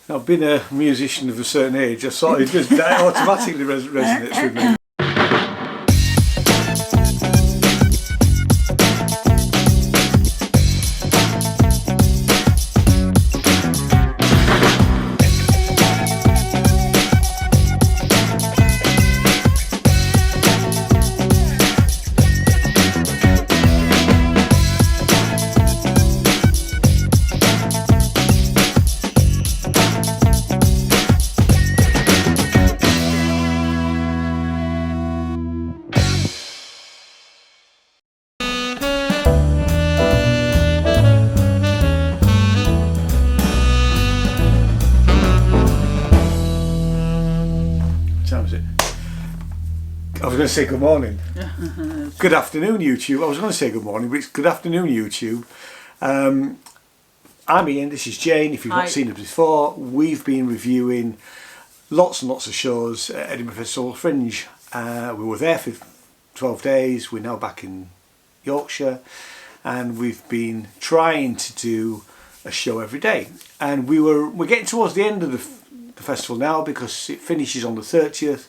Now, being a musician of a certain age, I sort of just that automatically resonates with me. I was going to say good morning. Good afternoon, YouTube. I was going to say good morning, but it's good afternoon, YouTube. I'm Ian, this is Jane. If you've not seen us before, we've been reviewing lots and lots of shows at Edinburgh Festival Fringe. We were there for 12 days. We're now back in Yorkshire, and we've been trying to do a show every day. And we're getting towards the end of the festival now, because it finishes on the 30th.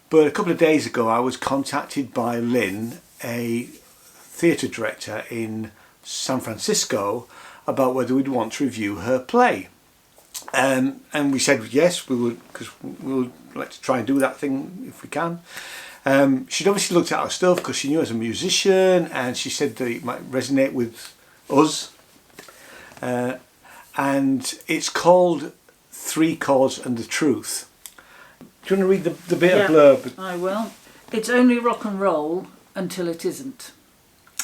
But a couple of days ago I was contacted by Lynn, a theatre director in San Francisco, about whether we'd want to review her play. And we said yes, we would, because we would like to try and do that thing if we can. She'd obviously looked at our stuff because she knew as a musician, and she said that it might resonate with us. And it's called Three Chords and the Truth. Do you want to read the bit of blurb? I will. It's only rock and roll until it isn't.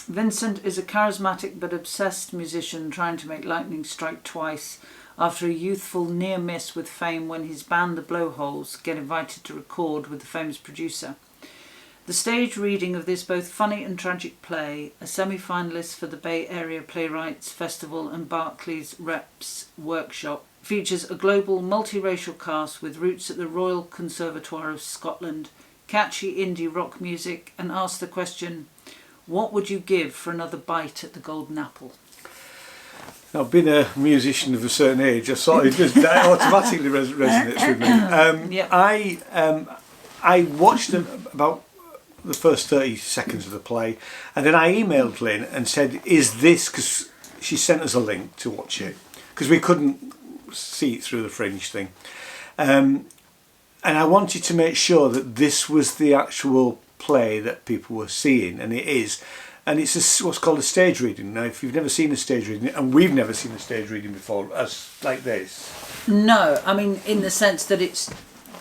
Vincent is a charismatic but obsessed musician trying to make lightning strike twice after a youthful near miss with fame when his band the Blowholes get invited to record with the famous producer. The stage reading of this both funny and tragic play, a semi-finalist for the Bay Area Playwrights Festival and Berkeley's Reps Workshop, features a global multiracial cast with roots at the Royal Conservatoire of Scotland, catchy indie rock music, and asks the question, what would you give for another bite at the golden apple? Now, being a musician of a certain age, I sort of just that automatically resonates with me. I watched about the first 30 seconds of the play, and then I emailed Lynn and said, is this, because she sent us a link to watch it, because we couldn't see it through the Fringe thing, and I wanted to make sure that this was the actual play that people were seeing, and it is, and it's what's called a stage reading. Now, if you've never seen a stage reading, and we've never seen a stage reading before as like this, no, I mean in the sense that it's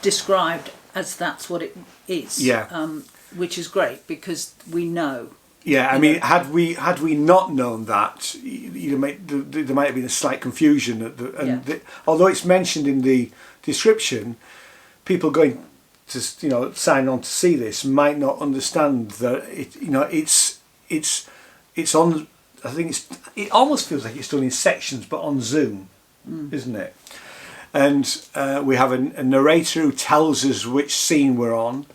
described as that's what it is, which is great because we know. Yeah, I mean, had we not known that, there might have been a slight confusion. Although it's mentioned in the description, people going to sign on to see this might not understand that it's on. I think it almost feels like it's done in sections, but on Zoom, isn't it? And we have a narrator who tells us which scene we're on.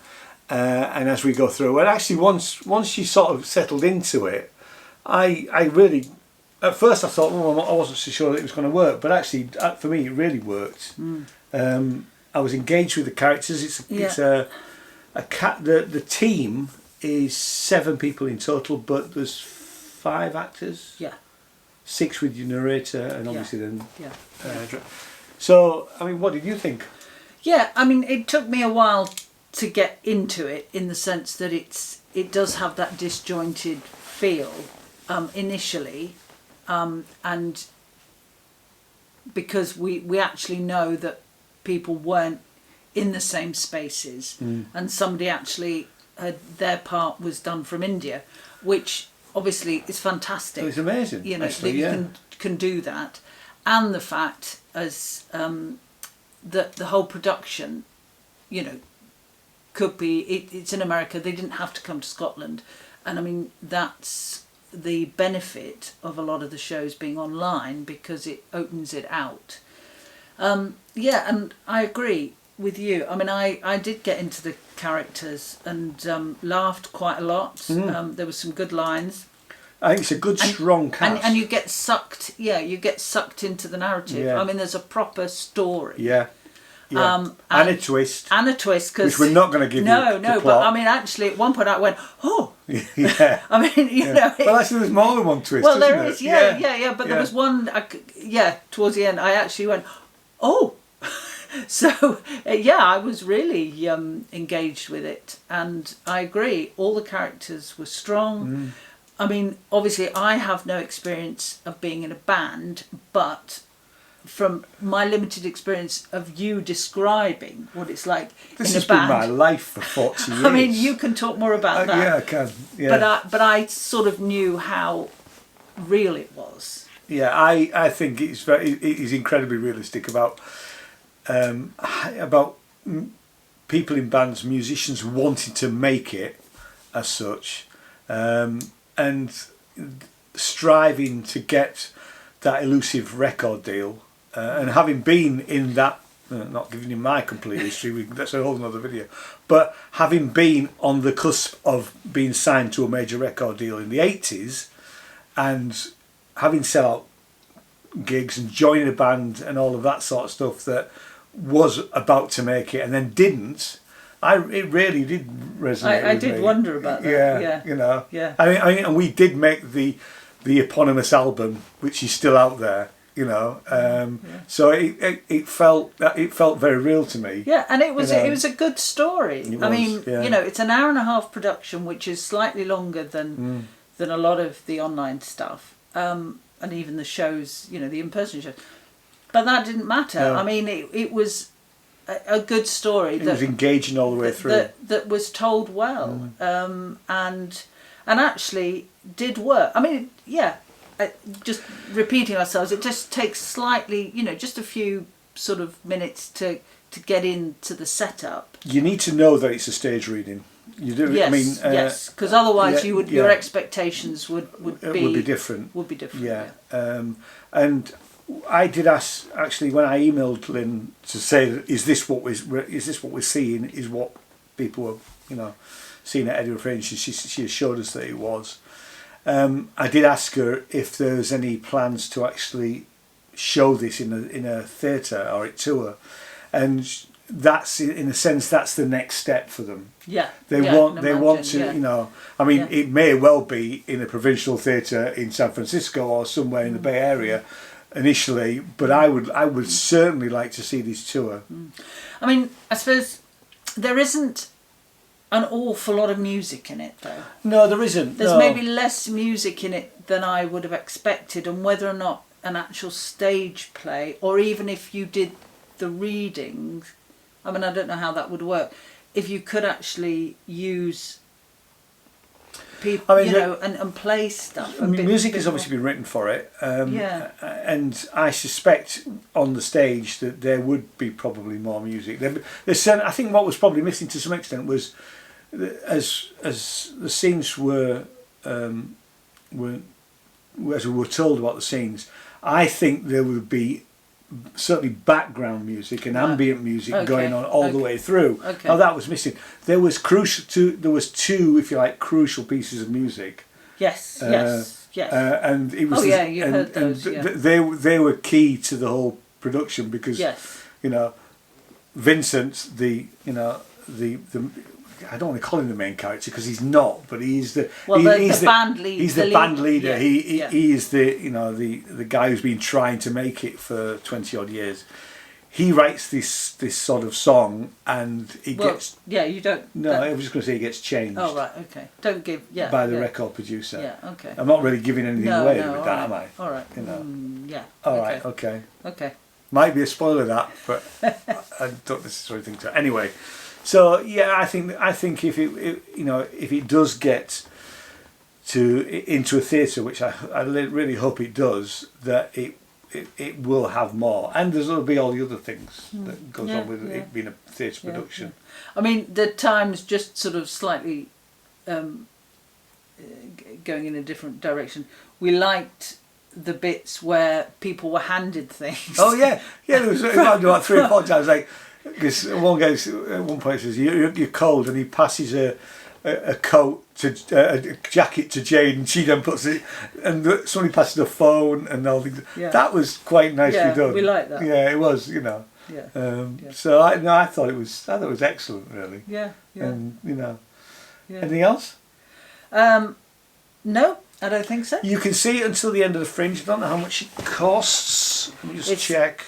And as we go through, and actually once she sort of settled into it, I really, at first I thought, I wasn't so sure that it was going to work, but actually for me it really worked. I was engaged with the characters. It's a the team is 7 people in total, but there's 5 actors. Yeah. 6 with your narrator, and obviously then. Yeah. So I mean, what did you think? Yeah, I mean, it took me a while to get into it, in the sense that it does have that disjointed feel initially, and because we actually know that people weren't in the same spaces, and somebody actually their part was done from India, which obviously is fantastic. It's amazing, that you can do that, and the fact as that the whole production, could be, it's in America, they didn't have to come to Scotland, and I mean that's the benefit of a lot of the shows being online, because it opens it out. And I agree with you. I mean, I did get into the characters and laughed quite a lot. There were some good lines. I think it's a good, strong cast. And you get sucked, you get sucked into the narrative. Yeah. I mean, there's a proper story. Yeah. Yeah. And a twist. And a twist. Cause which we're not going to give you the plot. But I mean, actually, at one point I went, oh. Yeah. I mean, you know. Well, actually, there's more than one twist, well, there isn't is, it? yeah. But there was one, towards the end, I actually went, oh. So, I was really engaged with it. And I agree, all the characters were strong. I mean, obviously, I have no experience of being in a band, but from my limited experience of you describing what it's like this in a band. This has been my life for 40 years. I mean, you can talk more about that. Yeah, I can. Yeah. But I sort of knew how real it was. Yeah, I think it is incredibly realistic about people in bands, musicians wanting to make it as such, and striving to get that elusive record deal, and having been in that, not giving you my complete history, that's a whole other video, but having been on the cusp of being signed to a major record deal in the 80s and having set out gigs and joining a band and all of that sort of stuff that was about to make it and then didn't, it really did resonate. I did wonder about that. Yeah, you know. Yeah. I mean, and we did make the eponymous album, which is still out there. You know, so it felt very real to me. Yeah, and it was a good story. I mean, yeah. you know, it's an hour and a half production, which is slightly longer than a lot of the online stuff, and even the shows, you know, the in-person shows. But that didn't matter. Yeah. I mean, it was a good story. It was engaging all the way through. That was told well, and actually did work. I mean, just repeating ourselves, it just takes slightly, you know, just a few sort of minutes to get into the setup. You need to know that it's a stage reading. You do. Yes, I mean, yes, because otherwise your expectations would be different. Would be different. Yeah. And I did ask, actually, when I emailed Lynn to say, is this what we're seeing? Is what people were, you know, seeing at Edinburgh Fringe? She assured us that it was. I did ask her if there's any plans to actually show this in a theatre or a tour, and that's, in a sense, that's the next step for them. Yeah, they want to, you know. I mean, it may well be in a provincial theatre in San Francisco or somewhere in the Bay Area initially, but I would certainly like to see this tour. I mean, I suppose there isn't an awful lot of music in it, though. No, there isn't. There's maybe less music in it than I would have expected, and whether or not an actual stage play, or even if you did the readings, I mean, I don't know how that would work. If you could actually use people, I mean, you know, and play stuff. Music has obviously been written for it, and I suspect on the stage that there would be probably more music. I think what was probably missing to some extent was, as the scenes were as we were told about the scenes, I think there would be certainly background music and ambient music going on all the way through. Okay. Now that was missing. There was two, if you like, crucial pieces of music. Yes. And it was. You heard those. They were key to the whole production because you know, Vincent, the I don't want to call him the main character because he's not, but he's the band leader. He's the band leader. Yeah, he is the, you know, the guy who's been trying to make it for 20 odd years. He writes this sort of song, and gets. Yeah, you don't. No, I was just going to say he gets changed. Oh right, okay. Don't give. Yeah. By the record producer. Yeah, okay. I'm not really giving anything away with that, right. am I? All right. You know. Yeah. All right. Okay. Okay. Might be a spoiler that, but I don't necessarily think so. Anyway. So yeah, I think if it does get into a theatre, which I really hope it does, that it will have more, and there'll be all the other things that goes on with it being a theatre production. Yeah. I mean, the Times just sort of slightly going in a different direction. We liked the bits where people were handed things. Oh yeah. There was about 3 or 4 times like. Because one point says you're cold, and he passes a a coat to a jacket to Jane, and she then puts it, and somebody passes a phone and all things. Yeah. That was quite nicely done. We like that. Yeah, it was. Yeah. So I thought it was excellent, really. Yeah. And Yeah. anything else? No, I don't think so. You can see it until the end of the Fringe. I don't know how much it costs. Let me just check.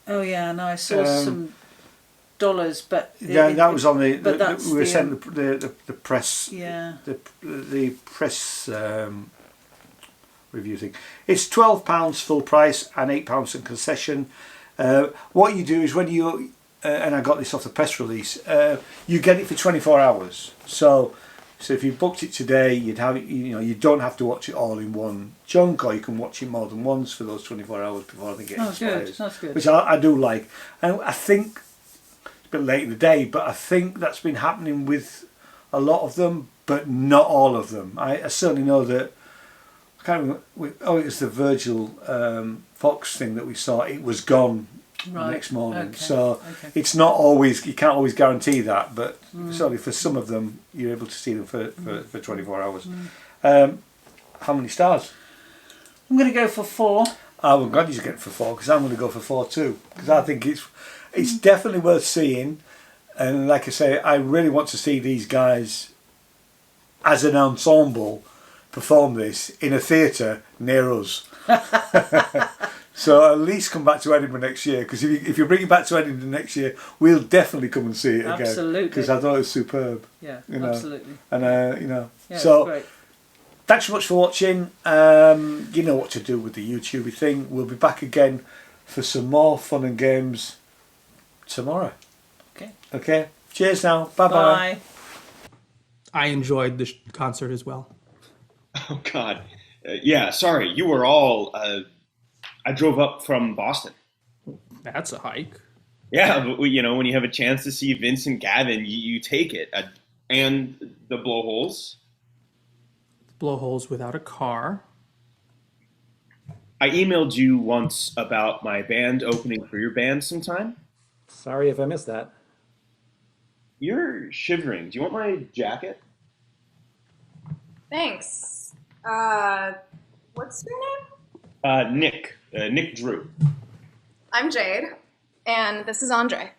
Oh yeah, no, I saw some dollars, but that was on the. That's we were sent the press. Yeah. The press review thing. It's £12 full price and £8 in concession. What you do is when you and I got this off the press release. You get it for 24 hours. So if you booked it today, you'd have you don't have to watch it all in one chunk, or you can watch it more than once for those 24 hours before they get expires. Good. That's good. Which I do like, and I think it's a bit late in the day, but I think that's been happening with a lot of them, but not all of them. I certainly know that. I can't remember. It was the Virgil Fox thing that we saw. It was gone the next morning. Okay. So it's not always, you can't always guarantee that, but certainly for some of them you're able to see them for 24 hours. How many stars? I'm going to go for 4. I'm glad you're getting for 4, because I'm going to go for 4 too, because I think it's definitely worth seeing, and like I say, I really want to see these guys as an ensemble perform this in a theatre near us. So at least come back to Edinburgh next year, because if you bring it back to Edinburgh next year, we'll definitely come and see it again. Absolutely. Because I thought it was superb. Yeah, absolutely. And yeah, so great. Thanks so much for watching. You know what to do with the YouTube thing. We'll be back again for some more fun and games tomorrow. Okay. Cheers now. Bye bye. I enjoyed the concert as well. Oh God. Yeah. Sorry. You were all. I drove up from Boston. That's a hike. Yeah, but when you have a chance to see Vincent Gavin, you take it. And the Blowholes. Blowholes without a car. I emailed you once about my band opening for your band sometime. Sorry if I missed that. You're shivering. Do you want my jacket? Thanks. What's your name? Nick. Nick Drew. I'm Jade, and this is Andre.